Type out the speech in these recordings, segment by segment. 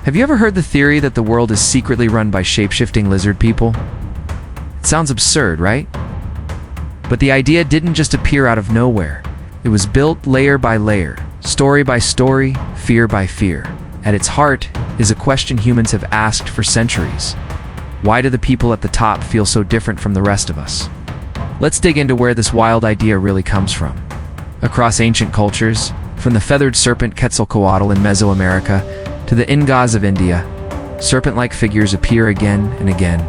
Have you ever heard the theory that the world is secretly run by shape-shifting lizard people? It sounds absurd, right? But the idea didn't just appear out of nowhere. It was built layer by layer, story by story, fear by fear. At its heart is a question humans have asked for centuries. Why do the people at the top feel so different from the rest of us? Let's dig into where this wild idea really comes from. Across ancient cultures, from the feathered serpent Quetzalcoatl in Mesoamerica to the Ingas of India, serpent-like figures appear again and again.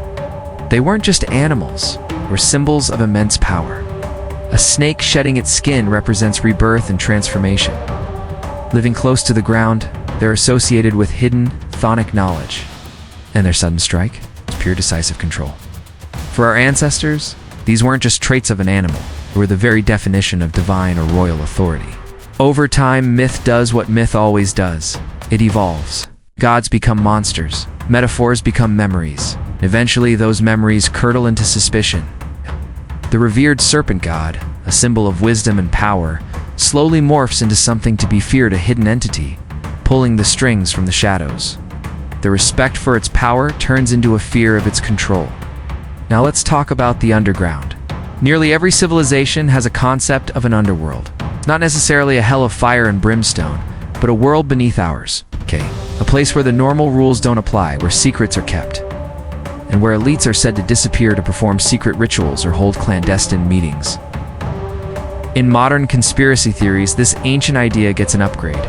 They weren't just animals, they were symbols of immense power. A snake shedding its skin represents rebirth and transformation. Living close to the ground, they're associated with hidden, chthonic knowledge. And their sudden strike is pure decisive control. For our ancestors, these weren't just traits of an animal, they were the very definition of divine or royal authority. Over time, myth does what myth always does. It evolves. Gods become monsters. Metaphors become memories. Eventually, those memories curdle into suspicion. The revered serpent god, a symbol of wisdom and power, slowly morphs into something to be feared, a hidden entity, pulling the strings from the shadows. The respect for its power turns into a fear of its control. Now let's talk about the underground. Nearly every civilization has a concept of an underworld. Not necessarily a hell of fire and brimstone, but a world beneath ours. A place where the normal rules don't apply, where secrets are kept, and where elites are said to disappear to perform secret rituals or hold clandestine meetings. In modern conspiracy theories, this ancient idea gets an upgrade.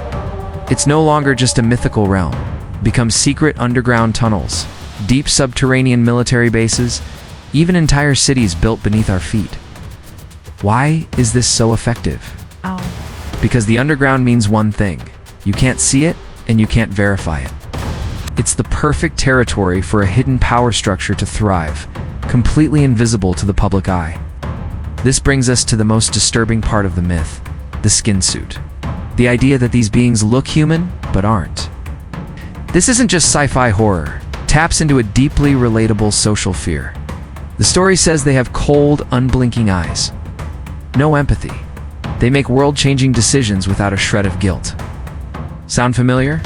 It's no longer just a mythical realm. It becomes secret underground tunnels, deep subterranean military bases, even entire cities built beneath our feet. Why is this so effective? Because the underground means one thing. You can't see it, and you can't verify it. It's the perfect territory for a hidden power structure to thrive, completely invisible to the public eye. This brings us to the most disturbing part of the myth, the skin suit. The idea that these beings look human, but aren't. This isn't just sci-fi horror. It taps into a deeply relatable social fear. The story says they have cold, unblinking eyes. No empathy. They make world-changing decisions without a shred of guilt. Sound familiar?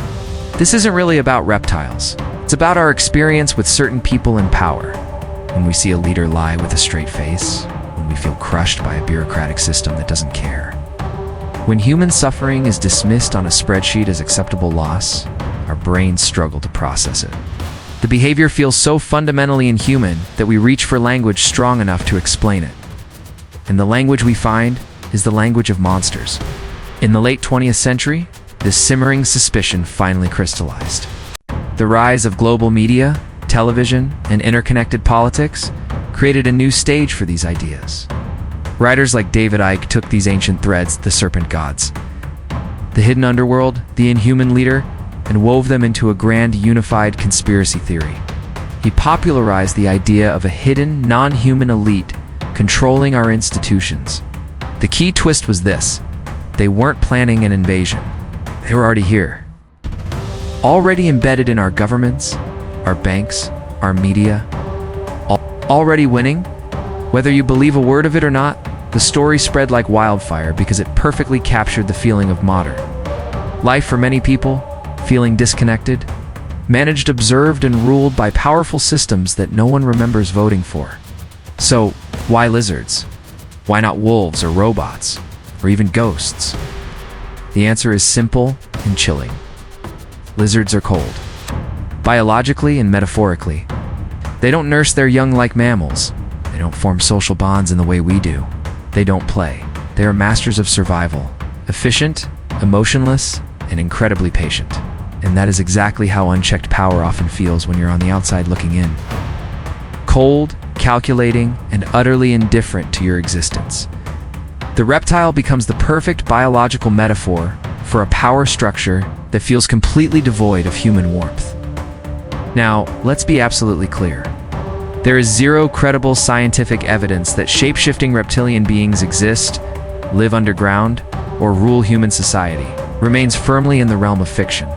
This isn't really about reptiles. It's about our experience with certain people in power. When we see a leader lie with a straight face, when we feel crushed by a bureaucratic system that doesn't care. When human suffering is dismissed on a spreadsheet as acceptable loss, our brains struggle to process it. The behavior feels so fundamentally inhuman that we reach for language strong enough to explain it. And the language we find is the language of monsters. In the late 20th century, this simmering suspicion finally crystallized. The rise of global media, television, and interconnected politics created a new stage for these ideas. Writers like David Icke took these ancient threads, the serpent gods, the hidden underworld, the inhuman leader, and wove them into a grand unified conspiracy theory. He popularized the idea of a hidden, non-human elite controlling our institutions. The key twist was this: they weren't planning an invasion. They were already here. Already embedded in our governments, our banks, our media. Already winning? Whether you believe a word of it or not, the story spread like wildfire because it perfectly captured the feeling of modern life for many people, feeling disconnected, managed, observed, and ruled by powerful systems that no one remembers voting for. So, why lizards? Why not wolves or robots, or even ghosts? The answer is simple and chilling. Lizards are cold. Biologically and metaphorically. They don't nurse their young like mammals. They don't form social bonds in the way we do. They don't play. They are masters of survival. Efficient, emotionless, and incredibly patient. And that is exactly how unchecked power often feels when you're on the outside looking in. Cold, calculating, and utterly indifferent to your existence. The reptile becomes the perfect biological metaphor for a power structure that feels completely devoid of human warmth. Now, let's be absolutely clear. There is zero credible scientific evidence that shape-shifting reptilian beings exist, live underground, or rule human society. Remains firmly in the realm of fiction.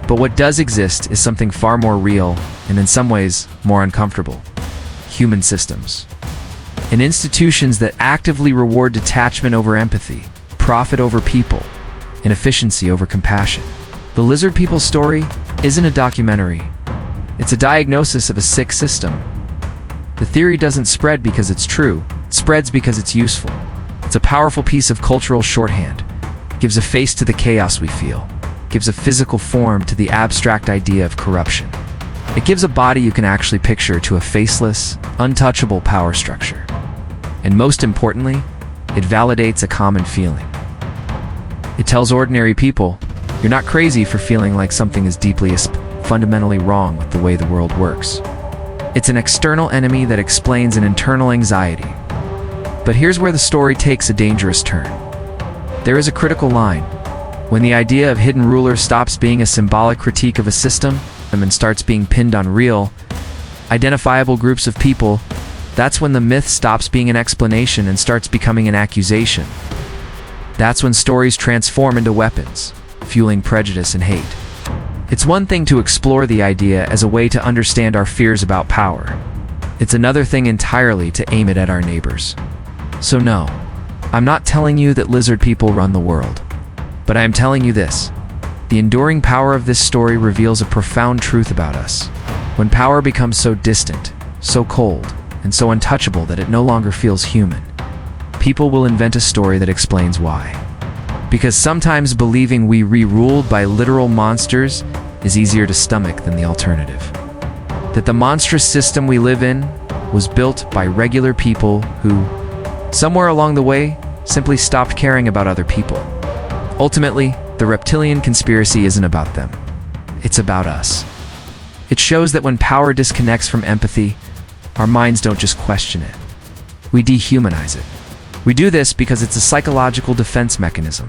But what does exist is something far more real, and in some ways, more uncomfortable. Human systems. And institutions that actively reward detachment over empathy, profit over people, and efficiency over compassion. The lizard people story isn't a documentary. It's a diagnosis of a sick system. The theory doesn't spread because it's true. It spreads because it's useful. It's a powerful piece of cultural shorthand. It gives a face to the chaos we feel. It gives a physical form to the abstract idea of corruption. It gives a body you can actually picture to a faceless, untouchable power structure. And most importantly, it validates a common feeling. It tells ordinary people, you're not crazy for feeling like something is deeply, fundamentally wrong with the way the world works. It's an external enemy that explains an internal anxiety. But here's where the story takes a dangerous turn. There is a critical line. When the idea of hidden rulers stops being a symbolic critique of a system and starts being pinned on real, identifiable groups of people, that's when the myth stops being an explanation and starts becoming an accusation. That's when stories transform into weapons, fueling prejudice and hate. It's one thing to explore the idea as a way to understand our fears about power. It's another thing entirely to aim it at our neighbors. So no, I'm not telling you that lizard people run the world. But I am telling you this. The enduring power of this story reveals a profound truth about us. When power becomes so distant, so cold, and so untouchable that it no longer feels human, people will invent a story that explains why. Because sometimes believing we re-ruled by literal monsters is easier to stomach than the alternative. That the monstrous system we live in was built by regular people who, somewhere along the way, simply stopped caring about other people. Ultimately, the reptilian conspiracy isn't about them. It's about us. It shows that when power disconnects from empathy, our minds don't just question it. We dehumanize it. We do this because it's a psychological defense mechanism.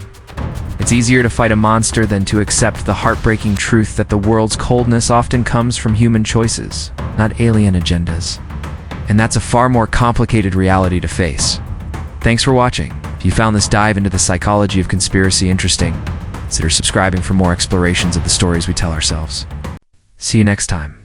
It's easier to fight a monster than to accept the heartbreaking truth that the world's coldness often comes from human choices, not alien agendas. And that's a far more complicated reality to face. Thanks for watching. If you found this dive into the psychology of conspiracy interesting, consider subscribing for more explorations of the stories we tell ourselves. See you next time.